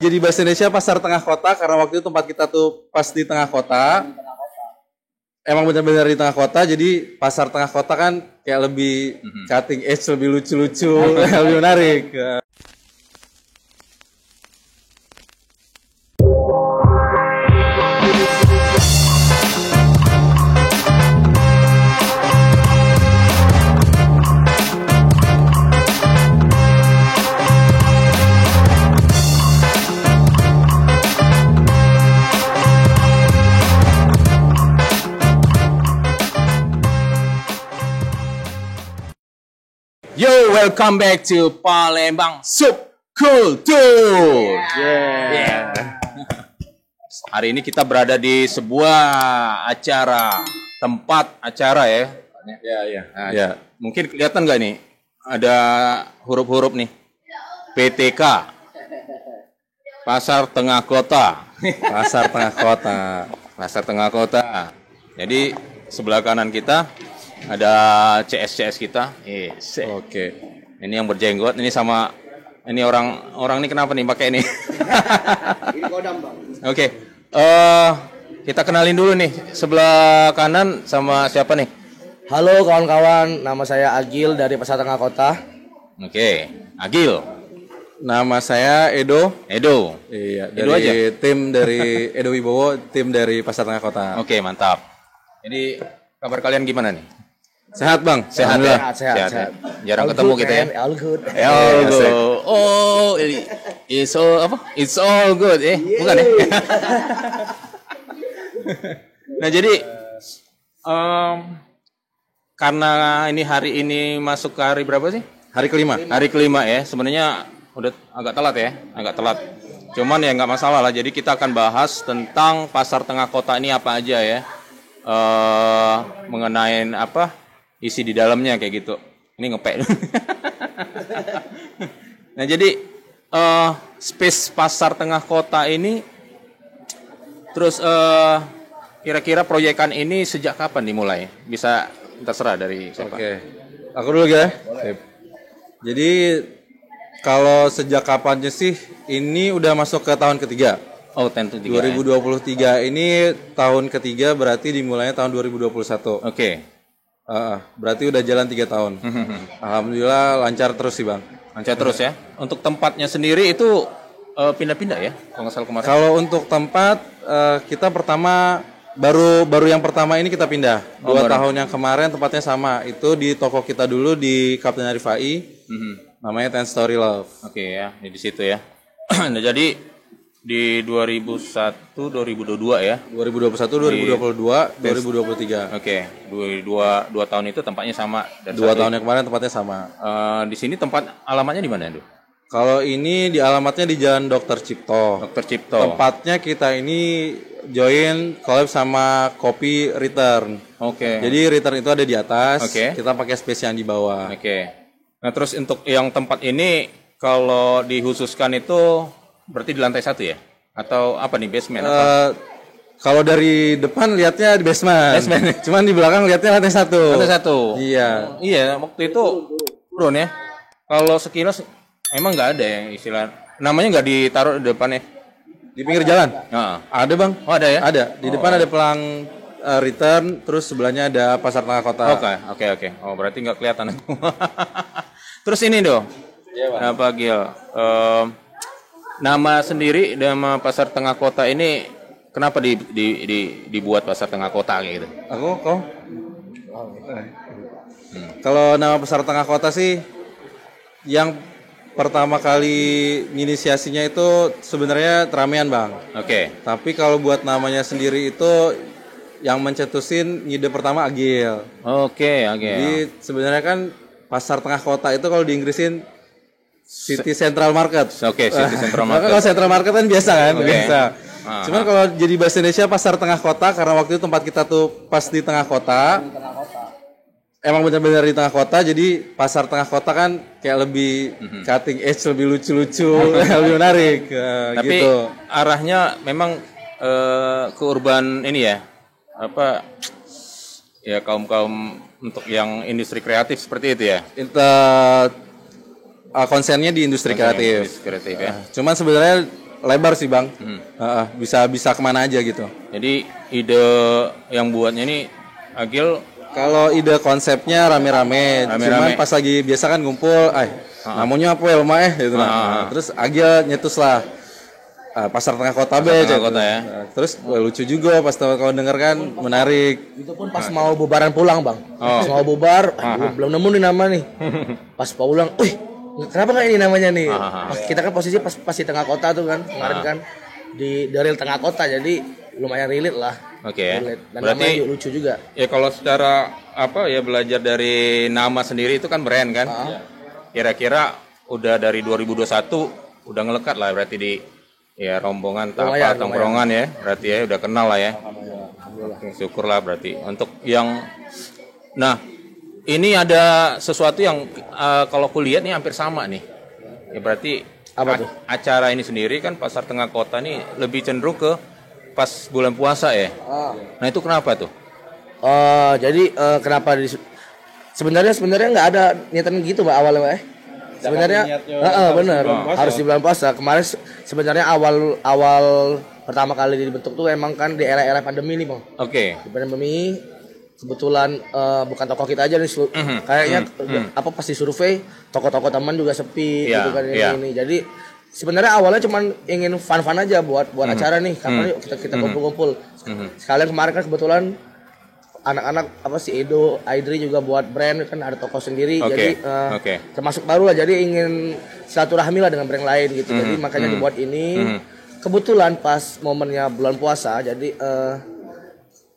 Jadi bahasa Indonesia pasar tengah kota karena waktu itu tempat kita tuh pas di tengah kota. Emang benar-benar di tengah kota, jadi pasar tengah kota kan kayak lebih cutting edge, lebih lucu-lucu, lebih menarik. Yo, welcome back to Palembang Subkultur. Yeah. Hari ini kita berada di sebuah tempat acara ya. Nah, Ya. mungkin kelihatan nggak nih? Ada huruf-huruf nih. PTK. Pasar Tengah Kota. Pasar tengah kota. Pasar Tengah Kota. Jadi sebelah kanan kita ada CS kita. Yes. Oke. Ini yang berjenggot, ini sama ini orang ini kenapa nih pakai ini? Ini kodam, Bang. Oke. Kita kenalin dulu nih. Sebelah kanan sama siapa nih? Halo kawan-kawan, nama saya Agil dari Pasar Tengah Kota. Oke, Agil. Nama saya Edo. Iya, Edo aja? tim dari Edo Wibowo, tim dari Pasar Tengah Kota. Oke, mantap. Jadi kabar kalian gimana nih? Sehat, Bang? Sehat ya? Sehat. Ya? Jarang All ketemu good, kita ya. man. All good. All good. Oh, it's all apa? It's all good, bukan ya? Nah, jadi karena hari ini masuk ke hari berapa sih? Hari kelima. Hari kelima ya. Sebenarnya udah agak telat ya, Cuman ya nggak masalah lah. Jadi kita akan bahas tentang pasar tengah kota ini apa aja ya. Mengenai apa isi di dalamnya kayak gitu. Ini ngepek. Nah, jadi space pasar tengah kota ini terus kira-kira proyekan ini sejak kapan dimulai? Bisa terserah dari siapa? Oke. Aku dulu ya. Jadi kalau sejak kapannya sih ini udah masuk ke tahun ketiga. Oh, tentu 2023 ini tahun ketiga, berarti dimulainya tahun 2021. Oke. Berarti udah jalan 3 tahun. Alhamdulillah lancar terus sih, Bang. Lancar terus ya. Untuk tempatnya sendiri itu pindah-pindah ya? Kalau nggak salah kemarin. Kalau untuk tempat kita pertama baru yang pertama ini kita pindah. 2 tahun yang kemarin tempatnya sama. Itu di toko kita dulu di Kapten Arifai. Namanya Ten Story Love. Oke ya, di situ ya. Nah, jadi di 2001 2022 ya. 2021, 2022, 2023. Oke, dua tahun itu tempatnya sama. Dan 2 tahun yang kemarin tempatnya sama. Di sini tempat alamatnya di mana, Du? Kalau ini di alamatnya di Jalan Dr. Cipto. Dr. Cipto. Tempatnya kita ini join collab sama Kopi Return. Oke. Jadi Return itu ada di atas. Oke. Kita pakai space yang di bawah. Oke. Nah, terus untuk yang tempat ini kalau dikhususkan itu berarti di lantai 1 ya? Atau apa nih, basement? Kalau dari depan lihatnya di basement. Cuman di belakang lihatnya lantai 1. Lantai 1. Iya. Iya, waktu itu turun ya. Kalau sekilas emang nggak ada yang istilah namanya nggak ditaruh di depannya. Di pinggir jalan. Ada, Bang. Oh, ada ya? Ada. Di depan ada pelang Return, terus sebelahnya ada Pasar Tengah Kota. Oke. Oh, berarti nggak kelihatan. Terus ini dong. Iya, Apa Gil? Nama sendiri, nama Pasar Tengah Kota ini kenapa dibuat Pasar Tengah Kota gitu? Kau? Kalau nama Pasar Tengah Kota sih yang pertama kali inisiasinya itu sebenarnya Ramean, Bang. Oke. Tapi kalau buat namanya sendiri itu yang mencetusin ide pertama Agil. Oke. Jadi sebenarnya kan Pasar Tengah Kota itu kalau di Inggrisin City Central Market. Oke, City Central Market. Kalau Central Market kan biasa kan? Oke. Biasa. Cuman kalau jadi bahasa Indonesia Pasar Tengah Kota karena waktu itu tempat kita tuh pas di tengah kota. Emang benar-benar di tengah kota, jadi Pasar Tengah Kota kan kayak lebih cutting edge, lebih lucu-lucu, lebih menarik. Tapi gitu. arahnya memang ke urban ini ya. Apa ya, kaum untuk yang industri kreatif seperti itu ya. Konsennya di industri kreatif. Ya. Cuman sebenarnya lebar sih Bang. Bisa kemana aja gitu. Jadi ide yang buatnya ini Agil. Kalau ide konsepnya rame-rame, cuman pas lagi biasa kan ngumpul, namanya apa ya lemah gitu lah. Terus Agil nyetus lah pasar tengah kota ya. Terus lucu juga pas kalau denger kan menarik. Itu pun pas mau bubaran pulang Bang. Pas mau bubar, belum nemu nih nama nih. Pas pulang, kenapa nggak ini namanya nih? Kita kan posisi pas di tengah kota tuh kan, kemarin kan di real tengah kota, jadi lumayan relate lah. Oke. Dan Berarti lucu juga. Ya kalau secara belajar dari nama sendiri itu kan brand kan. Kira-kira udah dari 2021 udah ngelekat lah berarti di rombongan tongkrongan ya. Berarti ya udah kenal lah ya. Oke, syukurlah berarti. Untuk yang ini ada sesuatu yang kalau aku lihat nih hampir sama nih. Ya berarti apa tuh? Acara ini sendiri kan pasar tengah kota nih lebih cenderung ke pas bulan puasa ya. Nah itu kenapa tuh? Jadi kenapa sebenarnya nggak ada niatan gitu Mbak awalnya Mbak. Sebenarnya benar harus di bulan puasa. Kemarin sebenarnya awal pertama kali dibentuk tuh emang kan di era pandemi nih Bang. Oke. Di pandemi kebetulan bukan toko kita aja nih kayaknya pas di survei toko-toko teman juga sepi gitu kan ini. Jadi sebenarnya awalnya cuma ingin fun aja buat acara nih, kapan yuk kita kumpul-kumpul. Sekalian kemarin kan kebetulan anak-anak si Edo, Aidri juga buat brand kan ada toko sendiri, jadi termasuk baru lah. Jadi ingin silaturahmi lah dengan brand lain gitu. Jadi makanya dibuat ini. Kebetulan pas momennya bulan puasa, jadi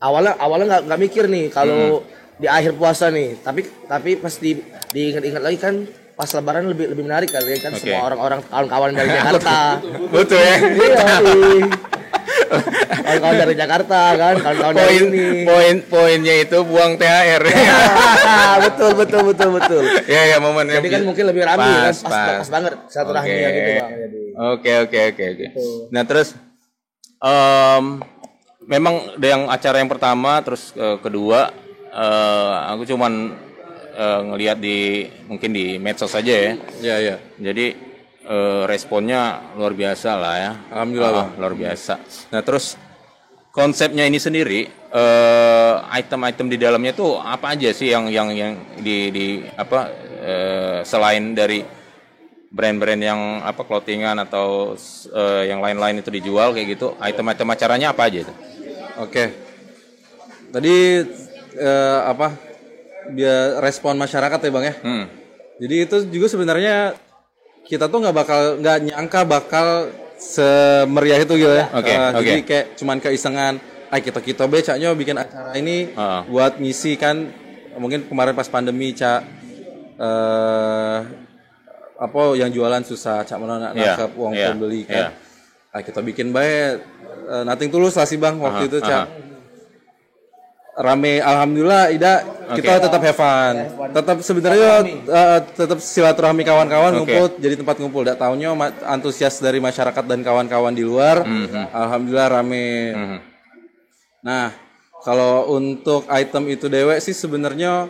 awalnya nggak mikir nih kalau di akhir puasa nih, tapi pas diingat-ingat lagi kan. Pas lebaran lebih menarik kali kan semua orang-orang kawan-kawan dari Jakarta. Betul ya. Kawan-kawan dari Jakarta kan, kawan-kawan dari ini. Poinnya itu buang THR. betul. Ya momennya. Jadi kan mungkin lebih ramai kan, pas banget silaturahminya gitu Bang. Jadi. Oke. Nah, terus memang yang acara yang pertama terus kedua aku cuman ngelihat mungkin di medsos saja ya. Iya. Jadi responnya luar biasa lah ya. Alhamdulillah luar biasa. Nah terus konsepnya ini sendiri item-item di dalamnya tuh apa aja sih yang selain dari brand-brand yang clothingan atau yang lain-lain itu dijual kayak gitu, item-item acaranya apa aja itu? Oke. Tadi biar respon masyarakat ya Bang ya. Jadi itu juga sebenarnya kita tuh nggak nyangka bakal semeriah itu gitu ya. Jadi kayak cuman keisengan, kita becaknya bikin acara ini buat ngisi kan. Mungkin kemarin pas pandemi yang jualan susah, nangkep uang pembeli kan. Kita bikin baik, nothing tulus lah sih Bang waktu itu rame, alhamdulillah kita tetap have fun. Tetap sebenarnya tetap silaturahmi kawan-kawan ngumpul, jadi tempat ngumpul. Dak taunya antusias dari masyarakat dan kawan-kawan di luar. Alhamdulillah rame. Nah, kalau untuk item itu dewek sih sebenarnya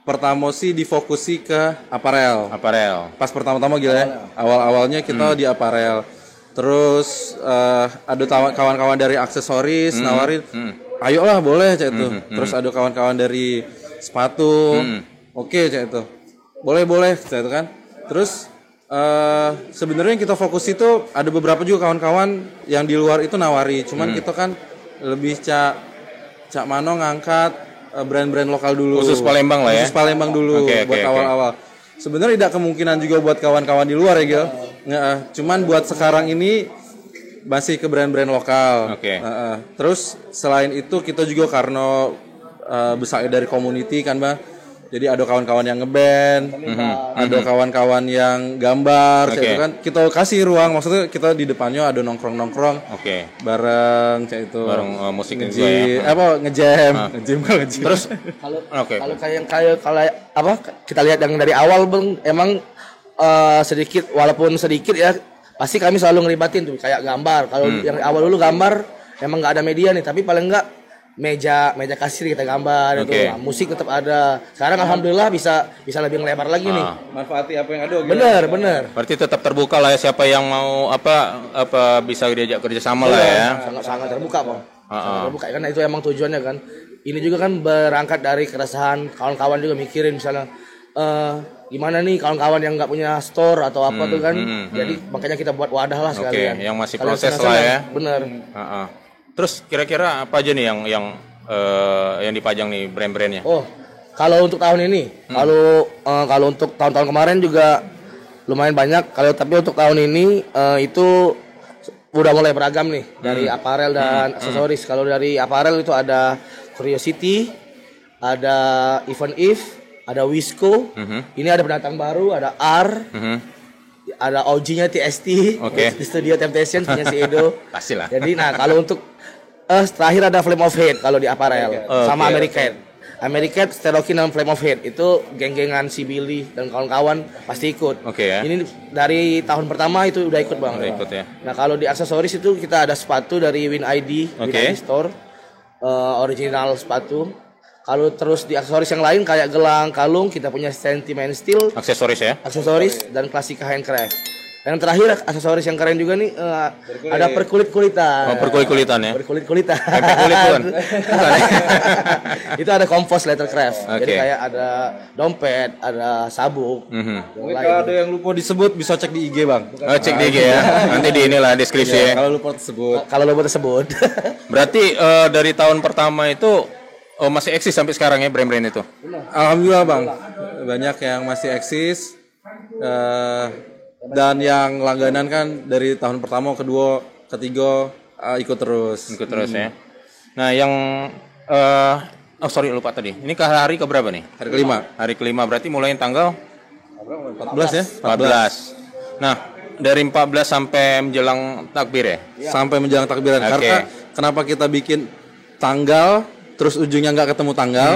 pertama sih difokusi ke aparel. Pas pertama-tama gila ya. Awal-awalnya kita di aparel. Terus ada kawan-kawan dari aksesoris nawarin, ayolah boleh cak itu. Terus ada kawan-kawan dari sepatu, oke cak itu, boleh cak itu kan. Terus sebenarnya yang kita fokus itu ada beberapa juga kawan-kawan yang di luar itu nawari. Cuman kita kan lebih cak mano ngangkat brand-brand lokal dulu. Khusus Palembang lah ya. Khusus Palembang dulu buat awal-awal. Sebenarnya tidak kemungkinan juga buat kawan-kawan di luar ya Gil. Cuman buat sekarang ini masih ke brand-brand lokal. Terus selain itu kita juga karena besar dari community kan Bang. Jadi ada kawan-kawan yang ngeband, ada kawan-kawan yang gambar, itu kan kita kasih ruang. Maksudnya kita di depannya ada nongkrong, bareng, itu. Bareng musik ngejam. Terus kalau kita lihat yang dari awal Bang, emang walaupun sedikit ya, pasti kami selalu ngelibatin tuh kayak gambar. Kalau yang awal dulu gambar, emang nggak ada media nih, tapi paling nggak meja kasir kita gambar itu. Nah, musik tetap ada. Sekarang alhamdulillah bisa lebih lebar lagi nih. Manfaati apa yang ada. Bener. Berarti tetap terbuka lah ya, siapa yang mau apa bisa diajak kerjasama lah ya. Sangat terbuka, Bang. Sangat terbuka karena itu emang tujuannya kan. Ini juga kan berangkat dari keresahan kawan-kawan juga mikirin misalnya gimana nih kawan-kawan yang nggak punya store atau apa tuh kan. Jadi makanya kita buat wadah lah sekalian. Yang masih proses lah ya. Bener. Terus kira-kira apa aja nih yang dipajang nih brand-brandnya? Oh, kalau untuk tahun ini, kalau untuk tahun-tahun kemarin juga lumayan banyak. Tapi untuk tahun ini itu udah mulai beragam nih dari aparel dan aksesoris. Kalau dari aparel itu ada Curiosity, ada Even If, ada Wisco. Ini ada pendatang baru, ada R. Ada OG-nya TST, di Studio Temptation punya si Edo. Pastilah. Jadi kalau untuk terakhir ada Flame of Hate kalau di aparel sama American Sterokey dan Flame of Hate itu geng-gengan si Billy dan kawan-kawan pasti ikut. Ini dari tahun pertama itu udah ikut Bang. Udah ikut ya. Nah kalau di aksesoris itu kita ada sepatu dari Win ID Store, original sepatu. Kalau terus di aksesoris yang lain kayak gelang, kalung kita punya Sentiment Steel. Aksesoris ya? Aksesoris dan Klasika Handcraft. Yang terakhir aksesoris yang keren juga nih ada perkulit-kulitan. Perkulit-kulitan ya. Perkulit-kulitan. Kulit bukan. Itu ada compost lettercraft. Jadi kayak ada dompet, ada sabuk. Kalau ada yang lupa disebut bisa cek di IG Bang. Cek di IG ya. Nanti di inilah deskripsi ya. Kalau lupa tersebut. Berarti dari tahun pertama itu masih eksis sampai sekarang ya brand-brand itu? Alhamdulillah Bang. Banyak yang masih eksis. Dan yang langganan kan dari tahun pertama, kedua, ketiga ikut terus ya. Nah yang lupa tadi. Ini hari ke berapa nih? Hari kelima. Hari kelima berarti mulai tanggal 14 ya? 14. Nah dari 14 sampai menjelang takbir ya? Sampai menjelang takbiran. Karena kenapa kita bikin tanggal terus ujungnya nggak ketemu tanggal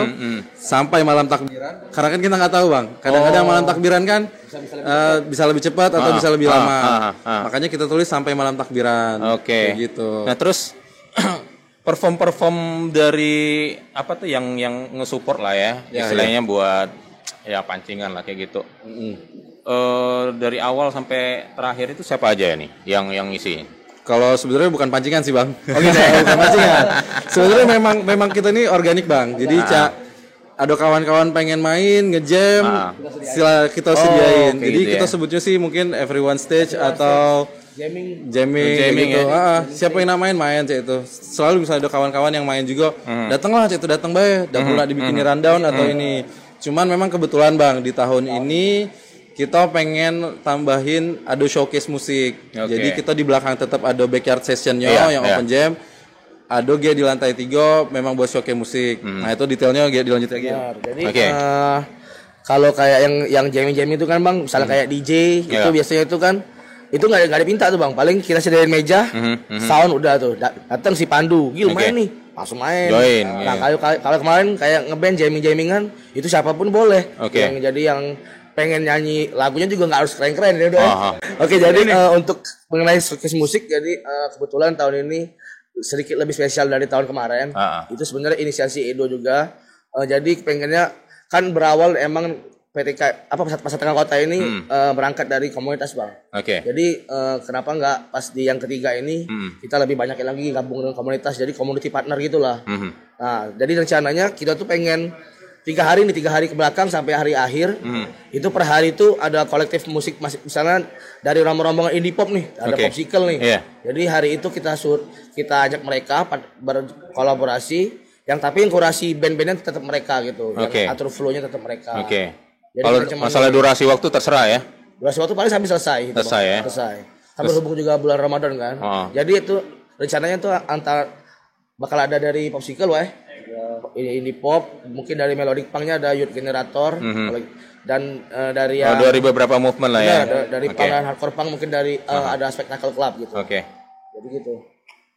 sampai malam takbiran, karena kan kita nggak tahu Bang, kadang-kadang malam takbiran kan bisa lebih cepat atau bisa lebih lama, makanya kita tulis sampai malam takbiran. Kayak gitu. Nah terus perform dari apa tuh yang nge-support lah ya istilahnya buat ya pancingan lah kayak gitu. Dari awal sampai terakhir itu siapa aja nih yang ngisi? Kalau sebenarnya bukan pancingan sih Bang. Bukan pancingan. Sebenarnya memang kita ini organik Bang. Jadi ada kawan-kawan pengen main ngejam, sila kita sediain. Jadi gitu kita ya. sebutnya sih mungkin everyone stage atau jamming gitu. Siapa yang main cek itu. Selalu bisa ada kawan-kawan yang main juga. Datanglah cek itu, datang bae. Udah pula dibikinin rundown atau ini. Cuman memang kebetulan Bang di tahun ini kita pengen tambahin ada showcase musik. Jadi kita di belakang tetap ada backyard sessionnya yang open jam. Ada di lantai 3 memang buat showcase musik. Nah itu detailnya dilanjut lagi. Jadi kalau kayak yang jamming itu kan Bang, misalnya kayak DJ itu biasanya itu kan itu nggak ada pinta tuh Bang. Paling kita sediain meja, sound udah tuh. Datang si Pandu, Gil main nih. Langsung main. Nah kalau kemarin kayak ngeband jammingan itu siapapun boleh. Yang jadi yang pengen nyanyi lagunya juga nggak harus keren-keren ya udah. Jadi untuk mengenai showcase musik, jadi kebetulan tahun ini sedikit lebih spesial dari tahun kemarin. Itu sebenarnya inisiasi Edo juga. Jadi pengennya kan berawal emang PTK Pasar Tengah Kota ini berangkat dari komunitas Bang. Jadi kenapa nggak pas di yang ketiga ini kita lebih banyak lagi gabung dengan komunitas, jadi community partner gitulah. Nah jadi rencananya kita tuh pengen 3 hari ke belakang sampai hari akhir itu per hari itu ada kolektif musik misalnya dari rombongan indie pop nih, ada Popsicle nih. Jadi hari itu kita ajak mereka berkolaborasi, tapi yang kurasi band-bandnya tetap mereka gitu, yang atur flow-nya tetap mereka. Kalau masalah durasi waktu terserah ya. Durasi waktu paling sampai selesai. Selesai. Sampai hubung juga bulan Ramadan kan. Jadi itu rencananya tuh bakal ada dari Popsicle indie pop, mungkin dari melodic punknya ada Youth Generator, dan dari dari beberapa movement lah ya. Dari punk dan hardcore punk mungkin dari ada Spectacle Club gitu. Jadi gitu.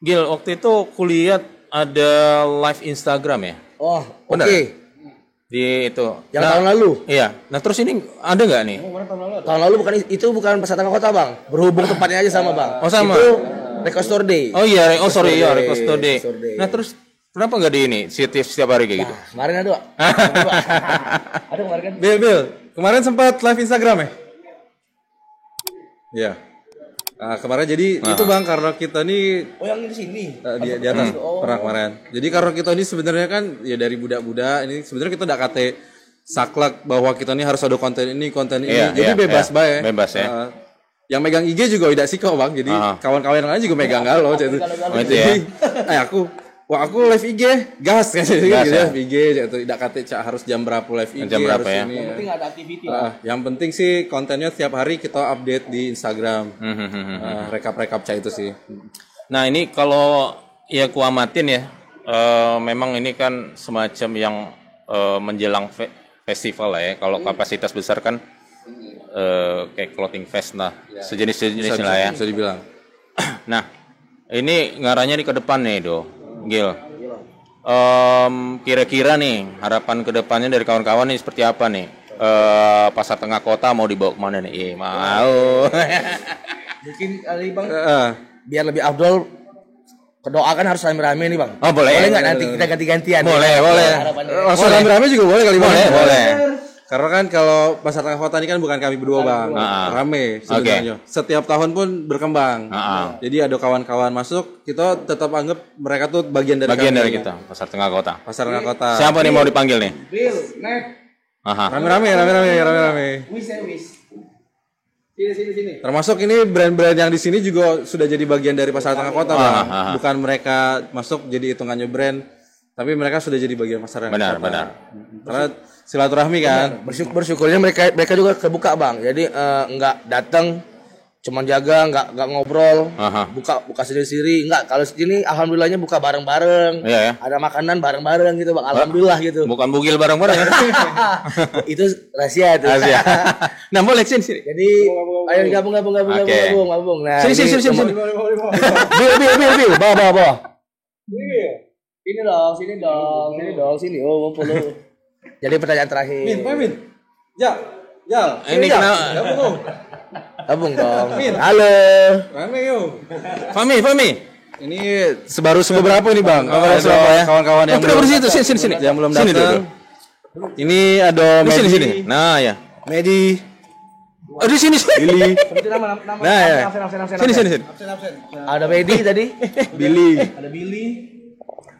Gil, waktu itu kuliah ada live Instagram ya? Di itu. Yang tahun lalu. Iya. Nah terus ini ada nggak nih? Tahun lalu bukan Pasar Tengah Kota Bang. Berhubung tempatnya aja sama Bang. Sama. Itu Record Store Day. Record Store Day. Nah terus Kenapa nggak di ini setiap hari kayak gitu? Kemarin ada, Pak. Ada kemarin kan? Bil, kemarin sempat live Instagram ya? Iya. Nah, kemarin jadi itu Bang, karena kita nih Oh, yang di sini. di atas pernah kemarin. Jadi karena kita ini sebenarnya kan ya dari budak-budak ini sebenarnya kita udah kate saklek bahwa kita ini harus ada konten ini. Iya, jadi bebas bae. Bebas ya. Yang megang IG juga tidak sih kok Bang. Jadi kawan-kawan lain juga megang galau gitu. Itu ya. Aku live IG gas kan gitu Gas, live IG gitu. Tidak kate cak harus jam berapa live IG Jam berapa harus ya? ini. Yang penting ada activity. Yang penting sih kontennya setiap hari kita update di Instagram. Rekap-rekap cak itu sih. Nah ini kalau ya kuamatin ya, memang ini kan semacam yang menjelang festival lah ya. Kalau kapasitas besar kan kayak clothing fest lah, sejenis lah ya. Bisa dibilang. Nah ini ngarahnya di ke depan nih Do, Gil. Kira-kira nih harapan ke depannya dari kawan-kawan nih seperti apa nih? Pasar tengah kota mau dibawa kemana nih? Mau. Mungkin kali Bang, biar lebih afdol, kedoakan harus rame-rame nih Bang. Oh boleh. Boleh nggak nanti kita ganti-gantian? Boleh. Langsung rame-rame juga boleh kali Bang. Boleh. Karena kan kalau pasar tengah kota ini kan bukan kami berdua Bang, rame sebenarnya. Setiap tahun pun berkembang. Jadi ada kawan-kawan masuk, kita tetap anggap mereka tuh bagian dari kita, pasar tengah kota. Pasar tengah kota. Siapa nih mau dipanggil nih? Bill, Nek. Rame-rame. Wis. Sini. Termasuk ini brand-brand yang di sini juga sudah jadi bagian dari pasar tengah kota Bang. Bukan mereka masuk jadi hitungannya brand, tapi mereka sudah jadi bagian pasar tengah kota. Benar. Karena silaturahmi kan. Bersyukurnya mereka juga kebuka Bang. Jadi nggak datang cuman jaga, nggak ngobrol, buka sendiri-sendiri. Nggak, kalau sini alhamdulillahnya buka bareng-bareng. Iya, ya. Ada makanan bareng-bareng gitu Bang. Alhamdulillah gitu. Bukan bugil bareng-bareng ya. Itu rahasia itu. Nah, boleh sini. Jadi ayo gabung. Nah, sini. Bil. Bawa. Sini dong. Oh, follow. Jadi pertanyaan terakhir. Min. Jal. Ini kenal. Gabung dong. Halo. Rame yuk. Fami. Ini baru berapa ini Bang? Kawan-kawan yang belum situ, sini. Yang belum datang. Ini ada Medi. Sini. Nah, ya. Medi. Oh, di sini. Billy. Nah, ya. Sini. Ada Medi tadi. Billy. Ada Billy.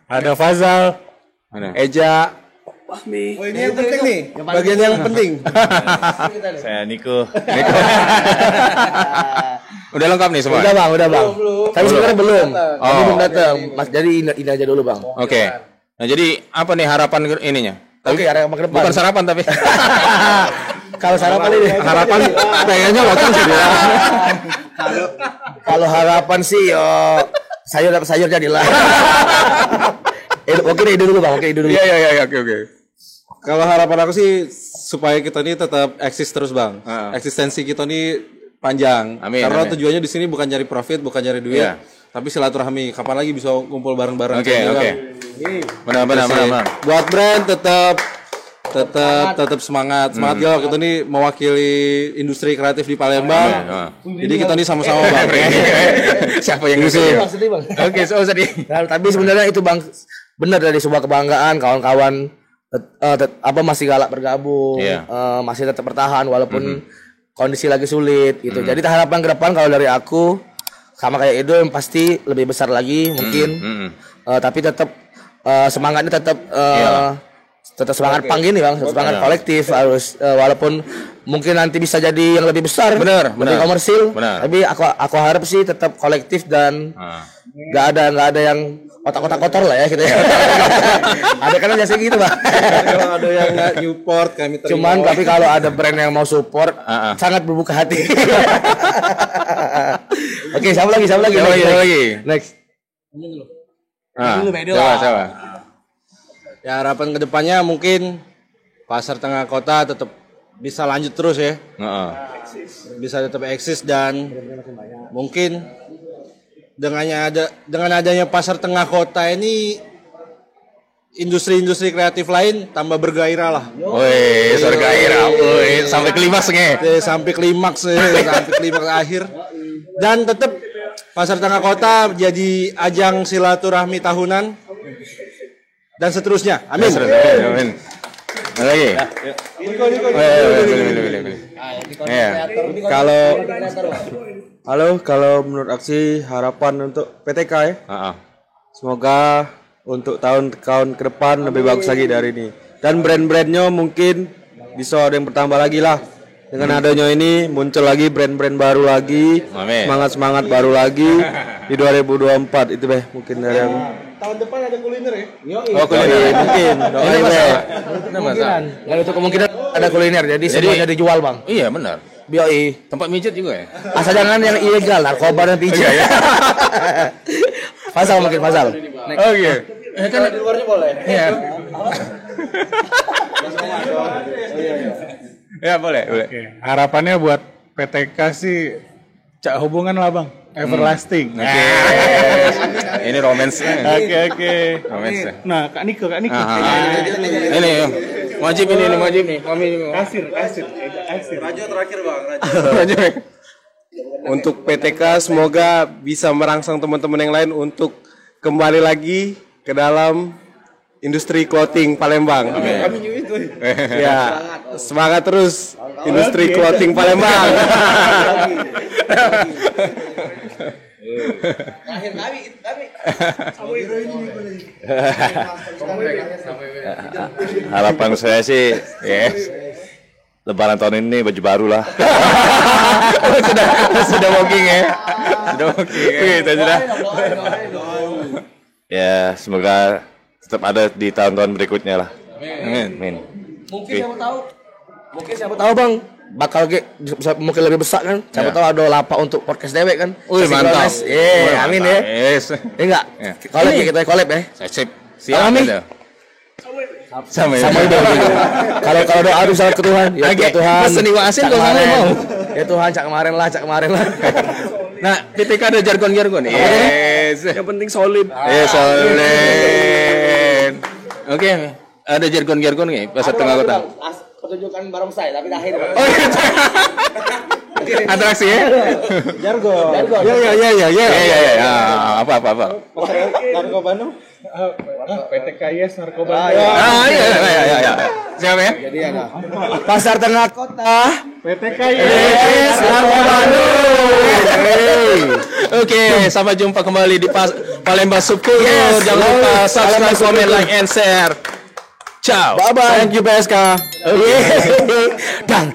Ada Fazal. Mana? Eja. Wahmi. Oh, ini yang penting nih. Bagian yang penting. Saya Niko. Udah lengkap nih semua? Udah bang. Tapi sebenarnya belum. Belum datang. Mas, jadi ini aja dulu bang. Oke. Nah jadi apa nih harapan ininya? Oke, harapan ke depan. Bukan sarapan tapi. Kalau sarapan ini. Harapan pengennya locong sih dia. Kalau harapan sih sayur dapat sayur jadilah. Oke dulu bang. Iya, oke. Kalau harapan aku sih supaya kita ini tetap eksis terus bang. Eksistensi kita ini panjang. Karena tujuannya di sini bukan cari profit, bukan cari duit, tapi silaturahmi. Kapan lagi bisa ngumpul bareng-bareng? Oke. Benar. Buat brand tetap semangat ya. Kita ini mewakili industri kreatif di Palembang. Jadi kita ini sama-sama bang. Siapa yang ngusir? Oke, sedih. Nah, tapi sebenarnya itu bang benar dari sebuah kebanggaan kawan-kawan. Masih galak bergabung, masih tetap bertahan walaupun kondisi lagi sulit gitu. Jadi harapan ke depan kalau dari aku sama kayak Edo yang pasti lebih besar lagi mungkin, tapi tetap semangatnya tetap semangat pang gini bang, semangat kolektif harus walaupun mungkin nanti bisa jadi yang lebih besar, lebih komersil, tapi aku harap sih tetap kolektif dan nggak ada yang otak-otak kotor lah ya gitu ya. Ada kan biasa gitu bang. Kalau ada yang nggak support kami terima. Cuman tapi kalau ada brand yang mau support sangat berbuka hati. Oke, siapa lagi? Next. Coba. Ya harapan kedepannya mungkin pasar tengah kota tetap bisa lanjut terus ya. Bisa tetap eksis dan mungkin dengan adanya pasar tengah kota ini industri-industri kreatif lain tambah bergairah lah. Woi, bergairah. Sampai klimaks sampai klimaks akhir. Dan tetap pasar tengah kota jadi ajang silaturahmi tahunan dan seterusnya. Amin. Amin. Lagi. Kalau menurut aksi harapan untuk PTK ya. Semoga untuk tahun-tahun ke depan lebih bagus lagi dari ini. Dan brand-brandnya mungkin bisa ada yang bertambah lagi lah. Dengan adanya ini muncul lagi brand-brand baru lagi, semangat-semangat baru lagi di 2024 itu mungkin dari yang Tahun depan ada kuliner ya? oh kuliner mungkin. Ini masalah. Kemungkinan. Kalau itu kemungkinan ada kuliner, jadi semuanya dijual bang. Iya benar. Bioi. Tempat mijet juga ya. Asal jangan yang ilegal, narkoba dan pijat. Pasal mungkin pasal. Oke. Kan di luarnya boleh. Iya. Ya boleh. Oke. Harapannya buat PTK sih cak hubungan lah bang, everlasting. Oke. Ini romansnya. Oke. Romansnya. Nah Kak Niko. Ini wajib nih. Kami Kasir. Rajo terakhir bang. wajib. Untuk PTK semoga bisa merangsang teman-teman yang lain untuk kembali lagi ke dalam industri clothing Palembang. Ya, semangat terus industri clothing Palembang. Harapan saya sih, Lebaran tahun ini baju baru lah. sudah walking ya. Kita sudah. Ya, semoga tetap ada di tahun-tahun berikutnya lah. Amin. Mungkin siapa tahu bang bakal mungkin lebih besar kan. Siapa tahu ada lapak untuk podcast dewek kan. Mantap. Amin ya. Yes. Enggak. Collab ya, kita collab ya. Siap aja. Sama itu. Kalau doa harus salat ke Tuhan. Ya Tuhan. Pesen iwa asin kalau sama mau. Ya Tuhan, cak kemarin lah. Nah, PTK ada jargon-jargon. Yes. Yang penting solid. Solid. Oke, ada jargon-jargon nih pasar tengah kota. Pertunjukan barongsai tapi akhir. Oh iya. Atraksi ya? Jargon. Ya. Apa. Narkoba no? PTK yes narkoba. Iya. Siapa ya? Jadi ada pasar tengah kota. PTK Yes, narkoba. Oke, sampai jumpa kembali di Palembang Subkultur. Jangan lupa subscribe, comment, like, and share. Ciao. Bye bye. Thank you PSK. Dang.